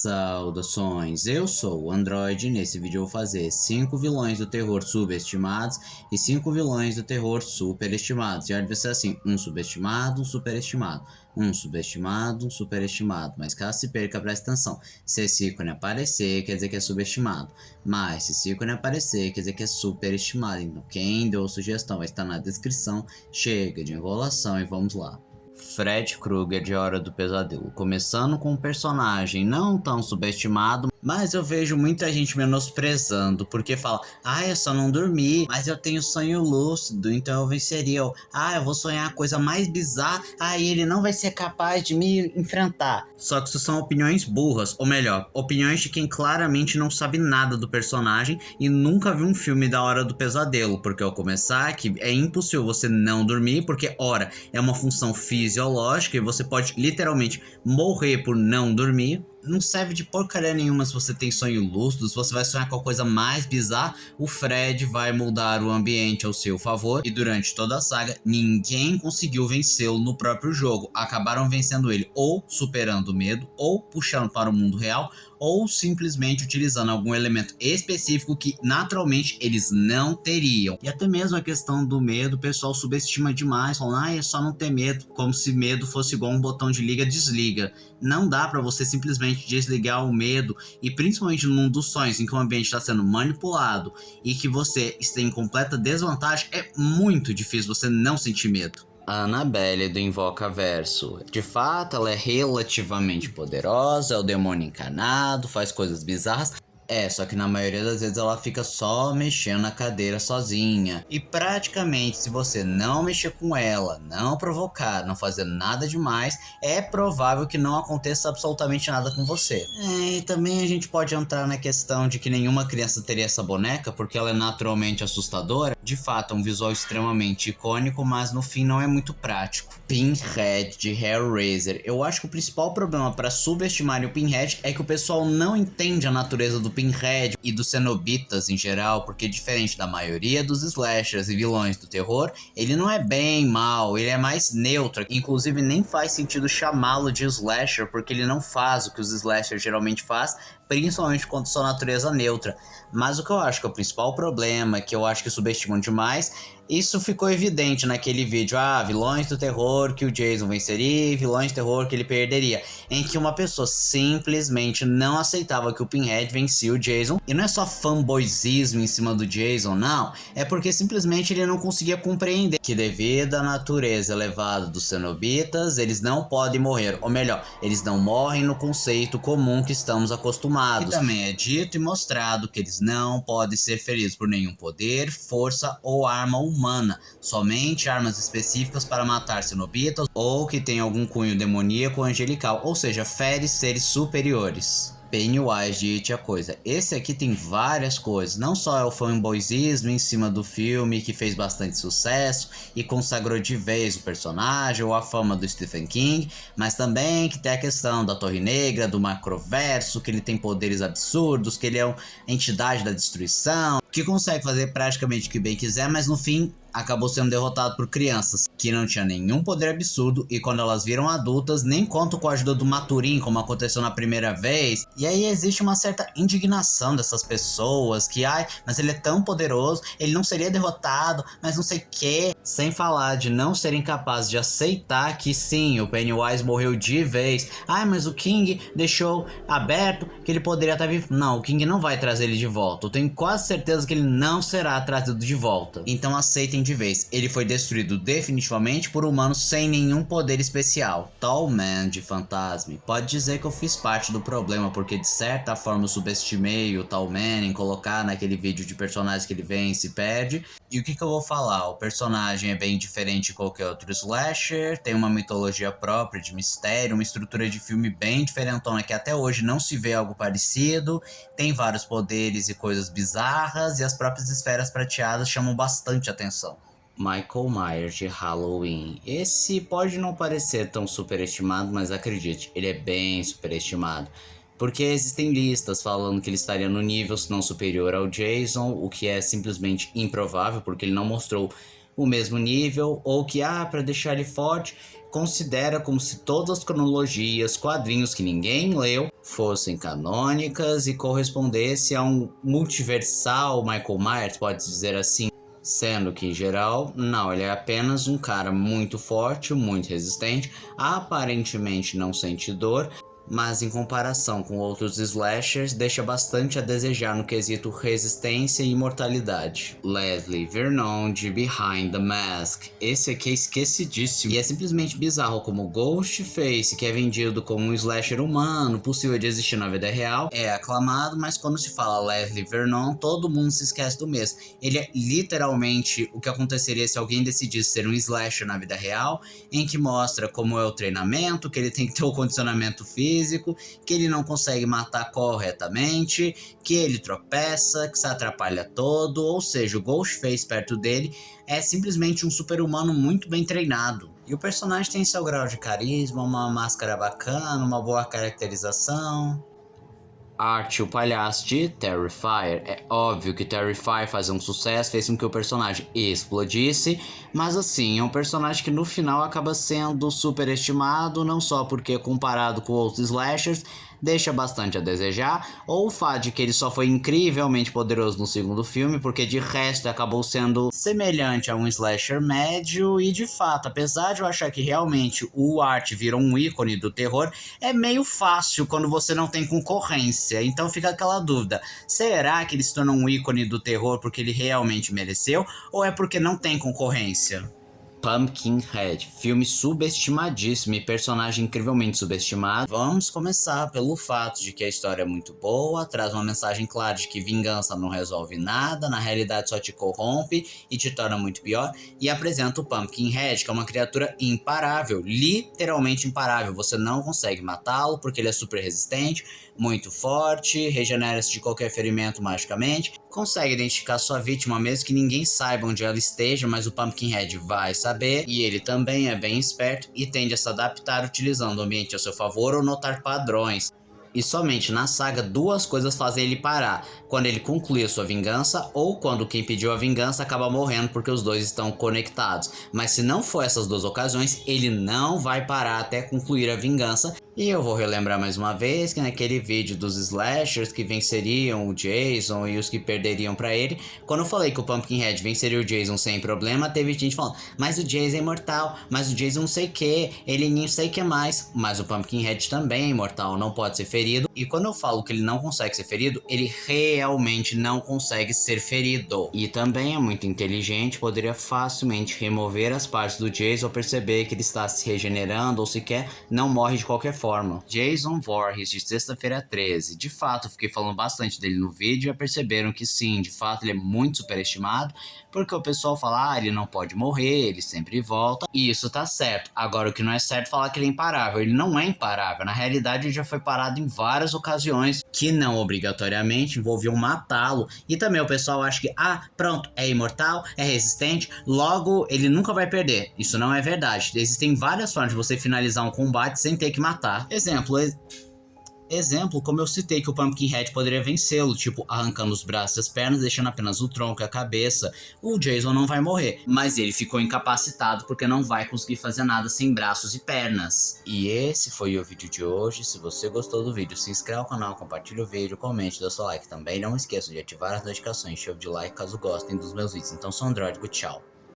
Saudações, eu sou o Android e nesse vídeo eu vou fazer 5 vilões do terror subestimados e 5 vilões do terror superestimados. E vai ser assim, um subestimado, um superestimado, um subestimado, um superestimado. Mas caso se perca, presta atenção, se esse ícone aparecer quer dizer que é subestimado, mas se esse ícone aparecer quer dizer que é superestimado. Então quem deu a sugestão vai estar na descrição. Chega de enrolação e vamos lá. Fred Krueger de Hora do Pesadelo, começando com um personagem não tão subestimado, mas eu vejo muita gente menosprezando, porque fala, eu só não dormi, mas eu tenho sonho lúcido, então eu venceria. Eu vou sonhar a coisa mais bizarra, ele não vai ser capaz de me enfrentar. Só que isso são opiniões burras, ou melhor, opiniões de quem claramente não sabe nada do personagem e nunca viu um filme da Hora do Pesadelo, porque ao começar que é impossível você não dormir, porque hora é uma função fisiológica e você pode literalmente morrer por não dormir. Não serve de porcaria nenhuma se você tem sonho lúcido, se você vai sonhar com a coisa mais bizarra, o Fred vai mudar o ambiente ao seu favor e durante toda a saga ninguém conseguiu vencê-lo no próprio jogo, acabaram vencendo ele ou superando o medo, ou puxando para o mundo real, ou simplesmente utilizando algum elemento específico que naturalmente eles não teriam. E até mesmo a questão do medo, o pessoal subestima demais, falando, é só não ter medo, como se medo fosse igual um botão de liga-desliga. Não dá pra você simplesmente desligar o medo, e principalmente no mundo dos sonhos, em que o ambiente está sendo manipulado e que você está em completa desvantagem, é muito difícil você não sentir medo. A Annabelle do Invocaverso. De fato, ela é relativamente poderosa, é o demônio encarnado, faz coisas bizarras. Só que na maioria das vezes ela fica só mexendo na cadeira sozinha. E praticamente, se você não mexer com ela, não provocar, não fazer nada demais, é provável que não aconteça absolutamente nada com você. E também a gente pode entrar na questão de que nenhuma criança teria essa boneca, porque ela é naturalmente assustadora. De fato, é um visual extremamente icônico, mas no fim não é muito prático. Pinhead de Hellraiser. Eu acho que o principal problema para subestimarem o Pinhead é que o pessoal não entende a natureza do Pinhead e dos cenobitas em geral, porque diferente da maioria dos slashers e vilões do terror, ele não é bem mal, ele é mais neutro. Inclusive nem faz sentido chamá-lo de slasher, porque ele não faz o que os slashers geralmente faz, principalmente quando sua natureza neutra. Mas o que eu acho que é o principal problema, que eu acho que subestimam demais, isso ficou evidente naquele vídeo, vilões do terror que o Jason venceria, vilões de terror que ele perderia, em que uma pessoa simplesmente não aceitava que o Pinhead vencia o Jason, e não é só fanboyzismo em cima do Jason, não, é porque simplesmente ele não conseguia compreender que devido à natureza elevada dos cenobitas, eles não podem morrer, ou melhor, eles não morrem no conceito comum que estamos acostumados. E também é dito e mostrado que eles não podem ser feridos por nenhum poder, força ou arma humana, somente armas específicas para matar cenobitas ou que tem algum cunho demoníaco ou angelical, ou seja, fere seres superiores. Pennywise de It a Coisa. Esse aqui tem várias coisas, não só é o fanboyzismo em cima do filme que fez bastante sucesso e consagrou de vez o personagem ou a fama do Stephen King, mas também que tem a questão da Torre Negra, do Macroverso, que ele tem poderes absurdos, que ele é uma entidade da destruição, que consegue fazer praticamente o que bem quiser, mas no fim acabou sendo derrotado por crianças que não tinham nenhum poder absurdo, e quando elas viram adultas nem contam com a ajuda do Maturin, como aconteceu na primeira vez. E aí existe uma certa indignação dessas pessoas que, mas ele é tão poderoso, ele não seria derrotado, mas não sei o que. Sem falar de não serem capazes de aceitar que sim, o Pennywise morreu de vez. Mas o King deixou aberto que ele poderia estar vivo. Não, o King não vai trazer ele de volta, eu tenho quase certeza que ele não será trazido de volta. Então aceitem de vez, ele foi destruído definitivamente por humanos sem nenhum poder especial. Tall Man de Fantasme. Pode dizer que eu fiz parte do problema, porque de certa forma eu subestimei o Tall Man em colocar naquele vídeo de personagens que ele vence e perde. E o que eu vou falar? O personagem é bem diferente de qualquer outro slasher, tem uma mitologia própria de mistério, uma estrutura de filme bem diferentona que até hoje não se vê algo parecido, tem vários poderes e coisas bizarras, e as próprias esferas prateadas chamam bastante atenção. Michael Myers de Halloween. Esse pode não parecer tão superestimado, mas acredite, ele é bem superestimado. Porque existem listas falando que ele estaria no nível, se não superior ao Jason, o que é simplesmente improvável, porque ele não mostrou o mesmo nível, ou que, para deixar ele forte, considera como se todas as cronologias, quadrinhos que ninguém leu, fossem canônicas e correspondesse a um multiversal Michael Myers, pode dizer assim. Sendo que, em geral, não, ele é apenas um cara muito forte, muito resistente, aparentemente não sente dor, mas em comparação com outros slashers, deixa bastante a desejar no quesito resistência e imortalidade. Leslie Vernon de Behind the Mask. Esse aqui é esquecidíssimo. E é simplesmente bizarro como Ghostface, que é vendido como um slasher humano, possível de existir na vida real, é aclamado, mas quando se fala Leslie Vernon, todo mundo se esquece do mesmo. Ele é literalmente o que aconteceria se alguém decidisse ser um slasher na vida real, em que mostra como é o treinamento, que ele tem que ter o condicionamento físico, que ele não consegue matar corretamente, que ele tropeça, que se atrapalha todo, ou seja, o Ghostface perto dele é simplesmente um super-humano muito bem treinado. E o personagem tem seu grau de carisma, uma máscara bacana, uma boa caracterização. Art, o palhaço de Terrifier. É óbvio que Terrifier fazer um sucesso fez com que o personagem explodisse, mas assim, é um personagem que no final acaba sendo superestimado, não só porque comparado com outros slashers, deixa bastante a desejar, ou o fato de que ele só foi incrivelmente poderoso no segundo filme, porque de resto acabou sendo semelhante a um slasher médio, e de fato, apesar de eu achar que realmente o Art virou um ícone do terror, é meio fácil quando você não tem concorrência, então fica aquela dúvida, será que ele se tornou um ícone do terror porque ele realmente mereceu, ou é porque não tem concorrência? Pumpkinhead, filme subestimadíssimo e personagem incrivelmente subestimado. Vamos começar pelo fato de que a história é muito boa, traz uma mensagem clara de que vingança não resolve nada, na realidade só te corrompe e te torna muito pior, e apresenta o Pumpkinhead, que é uma criatura imparável, literalmente imparável. Você não consegue matá-lo porque ele é super resistente, muito forte, regenera-se de qualquer ferimento magicamente, consegue identificar sua vítima mesmo que ninguém saiba onde ela esteja, mas o Pumpkinhead vai saber, e ele também é bem esperto e tende a se adaptar utilizando o ambiente a seu favor ou notar padrões. E somente na saga duas coisas fazem ele parar: quando ele conclui a sua vingança ou quando quem pediu a vingança acaba morrendo, porque os dois estão conectados. Mas se não for essas duas ocasiões, ele não vai parar até concluir a vingança. E eu vou relembrar mais uma vez que naquele vídeo dos slashers que venceriam o Jason e os que perderiam pra ele, quando eu falei que o Pumpkinhead venceria o Jason sem problema, teve gente falando, mas o Jason é imortal, mas o Jason não sei o que, ele não sei o que mais, mas o Pumpkinhead também é imortal, não pode ser ferido. E quando eu falo que ele não consegue ser ferido, ele realmente não consegue ser ferido. E também é muito inteligente, poderia facilmente remover as partes do Jason ao perceber que ele está se regenerando ou sequer não morre de qualquer forma. Jason Voorhees, de Sexta-feira 13. De fato, eu fiquei falando bastante dele no vídeo e já perceberam que sim, de fato ele é muito superestimado, porque o pessoal fala, ele não pode morrer, ele sempre volta, e isso tá certo. Agora, o que não é certo é falar que ele é imparável. Ele não é imparável, na realidade ele já foi parado em várias ocasiões, que não obrigatoriamente envolviam matá-lo, e também o pessoal acha que, pronto, é imortal, é resistente, logo ele nunca vai perder. Isso não é verdade. Existem várias formas de você finalizar um combate sem ter que matar. Exemplo, como eu citei que o Pumpkinhead poderia vencê-lo, tipo arrancando os braços e as pernas, deixando apenas o tronco e a cabeça. O Jason não vai morrer, mas ele ficou incapacitado porque não vai conseguir fazer nada sem braços e pernas. E esse foi o vídeo de hoje. Se você gostou do vídeo, se inscreva no canal, compartilhe o vídeo, comente, dê seu like também. Não esqueça de ativar as notificações, chave de like caso gostem dos meus vídeos. Então sou Andróidico, tchau.